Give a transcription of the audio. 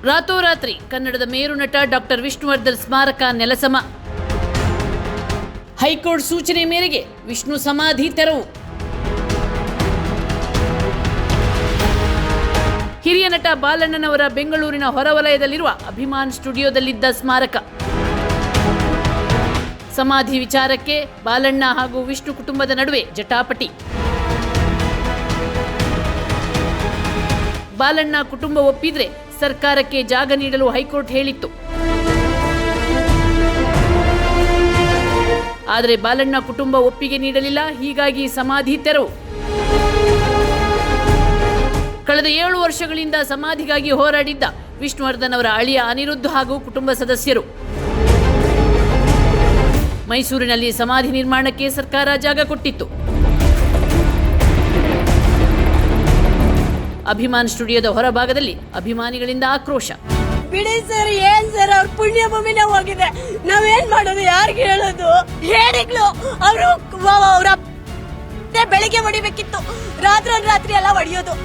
ರಾತೋರಾತ್ರಿ ಕನ್ನಡದ ಮೇರು ನಟ ಡಾಕ್ಟರ್ ವಿಷ್ಣುವರ್ಧನ್ ಸ್ಮಾರಕ ನೆಲಸಮ. ಹೈಕೋರ್ಟ್ ಸೂಚನೆ ಮೇರೆಗೆ ವಿಷ್ಣು ಸಮಾಧಿ ತೆರವು. ಹಿರಿಯ ನಟ ಬಾಲಣ್ಣನವರ ಬೆಂಗಳೂರಿನ ಹೊರವಲಯದಲ್ಲಿರುವ ಅಭಿಮಾನ್ ಸ್ಟುಡಿಯೋದಲ್ಲಿದ್ದ ಸ್ಮಾರಕ. ಸಮಾಧಿ ವಿಚಾರಕ್ಕೆ ಬಾಲಣ್ಣ ಹಾಗೂ ವಿಷ್ಣು ಕುಟುಂಬದ ನಡುವೆ ಜಟಾಪಟಿ. ಬಾಲಣ್ಣ ಕುಟುಂಬ ಒಪ್ಪಿದ್ರೆ ಸರ್ಕಾರಕ್ಕೆ ಜಾಗ ನೀಡಲು ಹೈಕೋರ್ಟ್ ಹೇಳಿತ್ತು. ಆದರೆ ಬಾಲಣ್ಣ ಕುಟುಂಬ ಒಪ್ಪಿಗೆ ನೀಡಲಿಲ್ಲ. ಹೀಗಾಗಿ ಸಮಾಧಿ ತೆರವು. ಕಳೆದ 7 ವರ್ಷಗಳಿಂದ ಸಮಾಧಿಗಾಗಿ ಹೋರಾಡಿದ್ದ ವಿಷ್ಣುವರ್ಧನ್ ಅವರ ಅಳಿಯ ಅನಿರುದ್ಧ್ ಹಾಗೂ ಕುಟುಂಬ ಸದಸ್ಯರು ಮೈಸೂರಿನಲ್ಲಿ ಸಮಾಧಿ ನಿರ್ಮಾಣಕ್ಕೆ ಸರ್ಕಾರ ಜಾಗ ಕೊಟ್ಟಿತ್ತು. ಅಭಿಮಾನ್ ಸ್ಟುಡಿಯೋದ ಹೊರಭಾಗದಲ್ಲಿ ಅಭಿಮಾನಿಗಳಿಂದ ಆಕ್ರೋಶ. ಬಿಡಿ ಸರ್, ಏನ್ ಸರ್, ಅವ್ರ ಪುಣ್ಯ ಭೂಮಿನೇ ಹೋಗಿದೆ, ನಾವೇನ್ ಮಾಡೋದು, ಯಾರಿಗೆ ಹೇಳೋದು? ಹೇಳಿಗ್ಲು ಅವರು ಅವರ ಬೆಳಿಗ್ಗೆ ಹೊಡಿಬೇಕಿತ್ತು, ರಾತ್ರಿ ಎಲ್ಲ ಹೊಡಿಯೋದು.